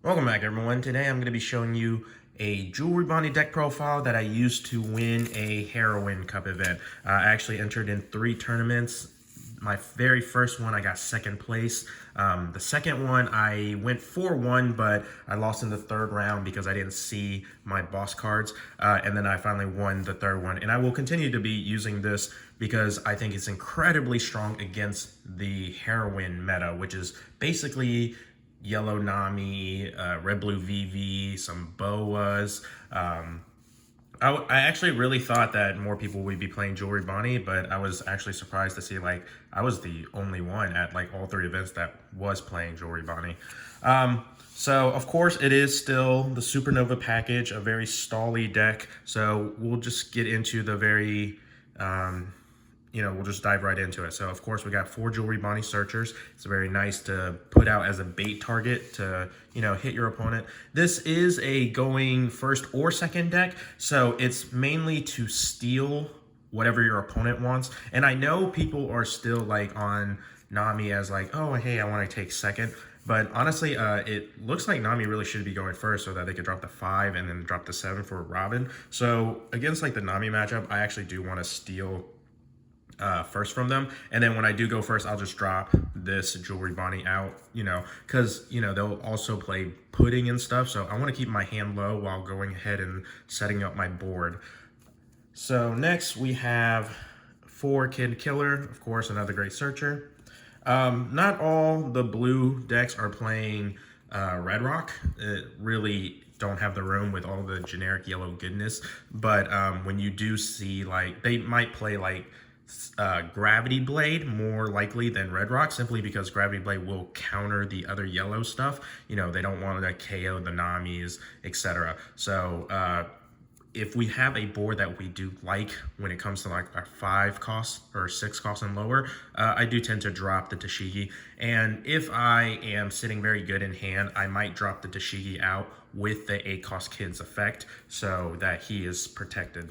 Welcome back, everyone. Today I'm going to be showing you a Jewelry BONNEY deck profile that I used to win a Heroine Cup event. I actually entered in 3 tournaments. My very first one, I got 2nd place. The second one, I went 4-1, but I lost in the 3rd round because I didn't see my boss cards. And then I finally won the 3rd one. And I will continue to be using this because I think it's incredibly strong against the Heroine meta, which is basically yellow Nami, red blue VV, some boas. I actually really thought that more people would be playing Jewelry BONNEY, but I was actually surprised to see like I was the only one at like all 3 events that was playing Jewelry BONNEY. So of course it is still the Supernova package, a very stally deck. So we'll just get into the very we'll just dive right into it. So of course we got 4 Jewelry BONNEY searchers. It's very nice to put out as a bait target to, hit your opponent. This is a going 1st or 2nd deck. So it's mainly to steal whatever your opponent wants. And I know people are still like on Nami as like, oh, hey, I want to take 2nd. But honestly, it looks like Nami really should be going 1st so that they could drop the 5 and then drop the 7 for Robin. So against like the Nami matchup, I actually do want to steal 1st from them, and then when I do go 1st, I'll just drop this Jewelry BONNEY out, because they'll also play pudding and stuff, so I want to keep my hand low while going ahead and setting up my board. So next we have 4 Kid Killer, of course, another great searcher. Not all the blue decks are playing Red Rock. It really don't have the room with all the generic yellow goodness, but when you do see, like, they might play like Gravity Blade more likely than Red Rock, simply because Gravity Blade will counter the other yellow stuff. They don't want to KO the Namis, etc. So if we have a board that we do like when it comes to like our 5 costs or 6 costs and lower, I do tend to drop the Tashigi. And if I am sitting very good in hand, I might drop the Tashigi out with the 8 cost Kids effect so that he is protected.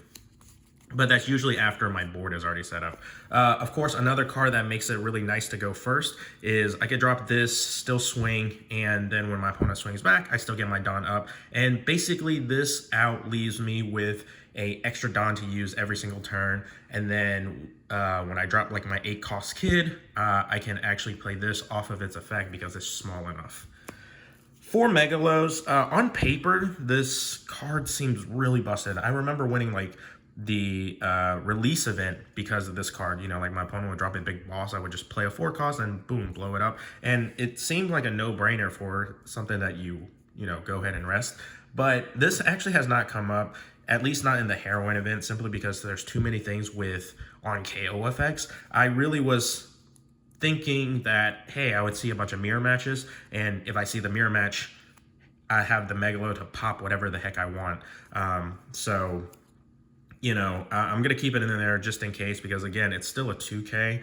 But that's usually after my board is already set up. Of course, another card that makes it really nice to go 1st is I could drop this, still swing, and then when my opponent swings back, I still get my Dawn up. And basically this out leaves me with a extra Dawn to use every single turn. And then when I drop like my 8 cost Kid, I can actually play this off of its effect because it's small enough. For Megalos, on paper, this card seems really busted. I remember winning like the release event because of this card. Like my opponent would drop a big boss, I would just play a 4 cost and boom, blow it up. And it seemed like a no-brainer for something that you go ahead and rest. But this actually has not come up, at least not in the Heroine event, simply because there's too many things with on KO effects. I really was thinking that, hey, I would see a bunch of mirror matches, and if I see the mirror match, I have the Megalo to pop whatever the heck I want. I'm going to keep it in there just in case, because again, it's still a 2K.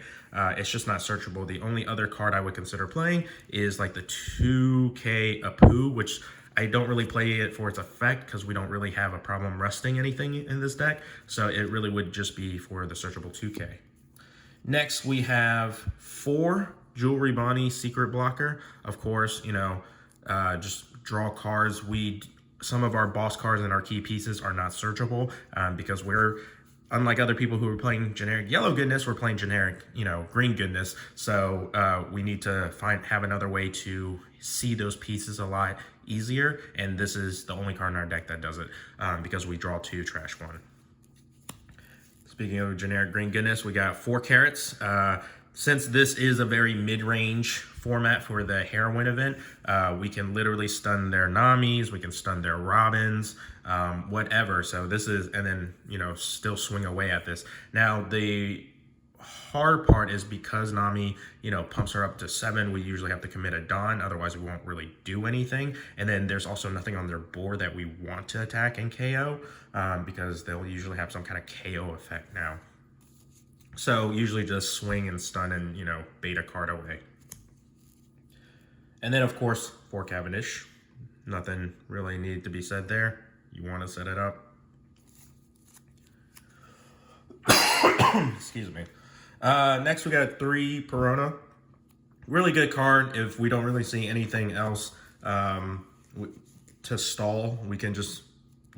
It's just not searchable. The only other card I would consider playing is like the 2K Apu, which I don't really play it for its effect because we don't really have a problem resting anything in this deck. So it really would just be for the searchable 2K. Next, we have 4 Jewelry BONNEY Secret Blocker. Of course, just draw cards. Some of our boss cards and our key pieces are not searchable because we're, unlike other people who are playing generic yellow goodness, we're playing generic, green goodness. So we need to have another way to see those pieces a lot easier. And this is the only card in our deck that does it because we draw 2, trash 1. Speaking of generic green goodness, we got 4 Carrots. Since this is a very mid-range format for the Heroine event, we can literally stun their Namis, we can stun their Robins, whatever. So this is, and then, still swing away at this. Now, the hard part is because Nami, pumps her up to 7, we usually have to commit a Dawn, otherwise we won't really do anything. And then there's also nothing on their board that we want to attack and KO because they'll usually have some kind of KO effect now. So usually just swing and stun and, bait a card away. And then, of course, 4 Cavendish. Nothing really needed to be said there. You want to set it up. Excuse me. Next, we got 3 Perona. Really good card if we don't really see anything else to stall, we can just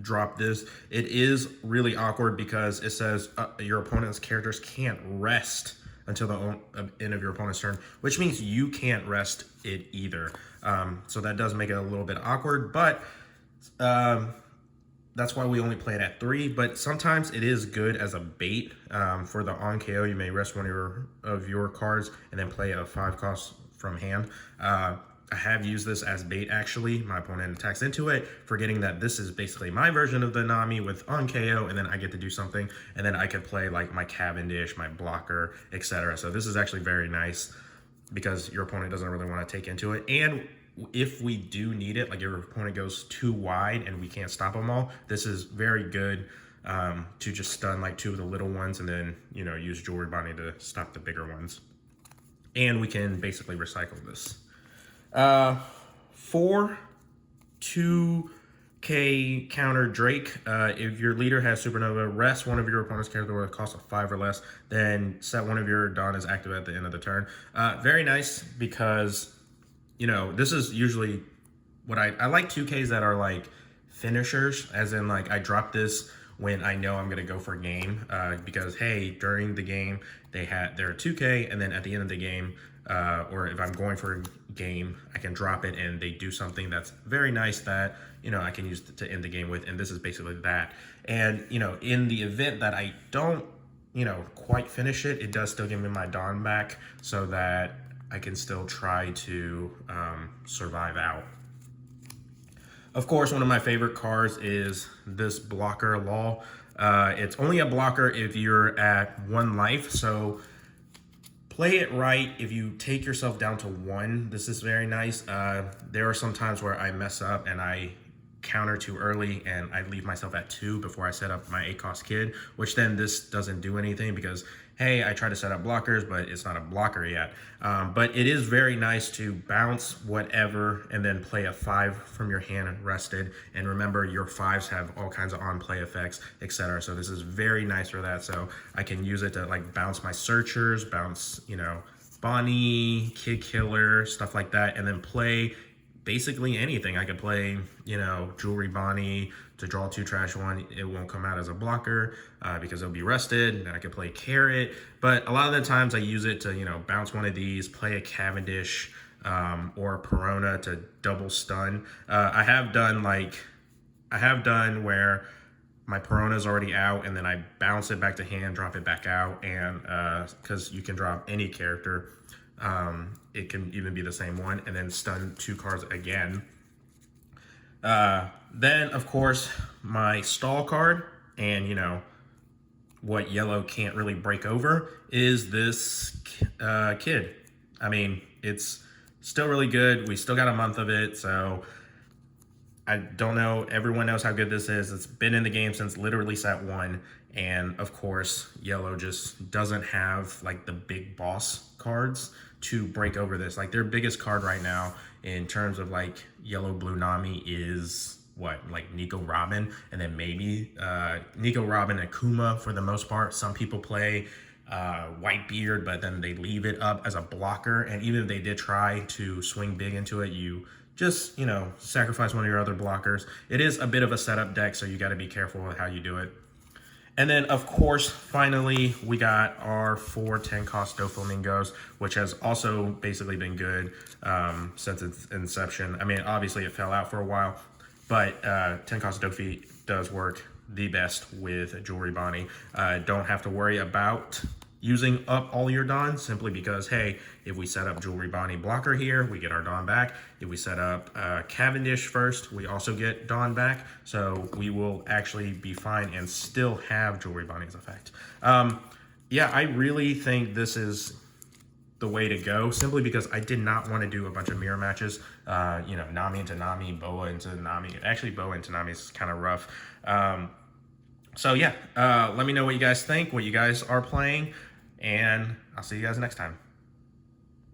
drop this. It is really awkward because it says your opponent's characters can't rest until the end of your opponent's turn, which means you can't rest it either. So that does make it a little bit awkward, but that's why we only play it at 3. But sometimes it is good as a bait. For the on KO, you may rest one of your cards and then play a 5 cost from hand. I have used this as bait actually. My opponent attacks into it, forgetting that this is basically my version of the Nami with on KO, and then I get to do something, and then I could play like my Cavendish, my blocker, etc. So this is actually very nice because your opponent doesn't really want to take into it. And if we do need it, like your opponent goes too wide and we can't stop them all, this is very good to just stun like 2 of the little ones and then, you know, use Jewelry Bonnie to stop the bigger ones. And we can basically recycle this. For 2k counter Drake, if your leader has Supernova, rest one of your opponent's character with a cost of 5 or less, then set one of your Dawn as active at the end of the turn. Very nice because, you know, this is usually what I like 2Ks that are like finishers, as in like I drop this when I know I'm gonna go for a game, because hey, during the game they're 2K, and then at the end of the game, or if I'm going for a game, I can drop it and they do something that's very nice that, you know, I can use to end the game with, and this is basically that. And, you know, in the event that I don't, you know, quite finish it, it does still give me my Dawn back so that I can still try to survive out. Of course, one of my favorite cards is this blocker Law. It's only a blocker if you're at 1 life, so play it right. If you take yourself down to 1, this is very nice. There are some times where I mess up and I counter too early and I leave myself at 2 before I set up my 8 cost kid, which then this doesn't do anything because, hey, I try to set up blockers, but it's not a blocker yet. But it is very nice to bounce whatever and then play a 5 from your hand rested. And remember, your 5s have all kinds of on-play effects, etc. So this is very nice for that. So I can use it to like bounce my searchers, bounce, you know, Bonnie, Kid Killer, stuff like that, and then play basically anything. I could play, you know, Jewelry Bonnie to draw 2 trash 1. It won't come out as a blocker because it'll be rested. And I could play Carrot, but a lot of the times I use it to, you know, bounce one of these, play a Cavendish or a Perona to double stun. I have done where my Perona's already out and then I bounce it back to hand, drop it back out, and because you can drop any character. It can even be the same one, and then stun 2 cards again. Then, of course, my stall card, and you know, what yellow can't really break over is this kid. I mean, it's still really good. We still got a month of it, so I don't know. Everyone knows how good this is. It's been in the game since literally set 1, and of course, yellow just doesn't have like the big boss cards to break over this. Like their biggest card right now in terms of like yellow blue Nami is what, like Nico Robin, and then maybe Nico Robin and Kuma for the most part. Some people play Whitebeard, but then they leave it up as a blocker, and even if they did try to swing big into it, you just, you know, sacrifice one of your other blockers. It is a bit of a setup deck, so you got to be careful with how you do it. And then, of course, finally, we got our 4 10-cost Doflamingos, which has also basically been good since its inception. I mean, obviously, it fell out for a while, but 10-cost Dofi does work the best with Jewelry Bonnie. Don't have to worry about using up all your Dawn, simply because, hey, if we set up Jewelry Bonnie blocker here, we get our Dawn back. If we set up Cavendish first, we also get Dawn back. So we will actually be fine and still have Jewelry Bonnie's effect. Yeah, I really think this is the way to go, simply because I did not want to do a bunch of mirror matches. You know, Nami into Nami, Boa into Nami. Actually, Boa into Nami is kind of rough. So yeah, let me know what you guys think, what you guys are playing, and I'll see you guys next time.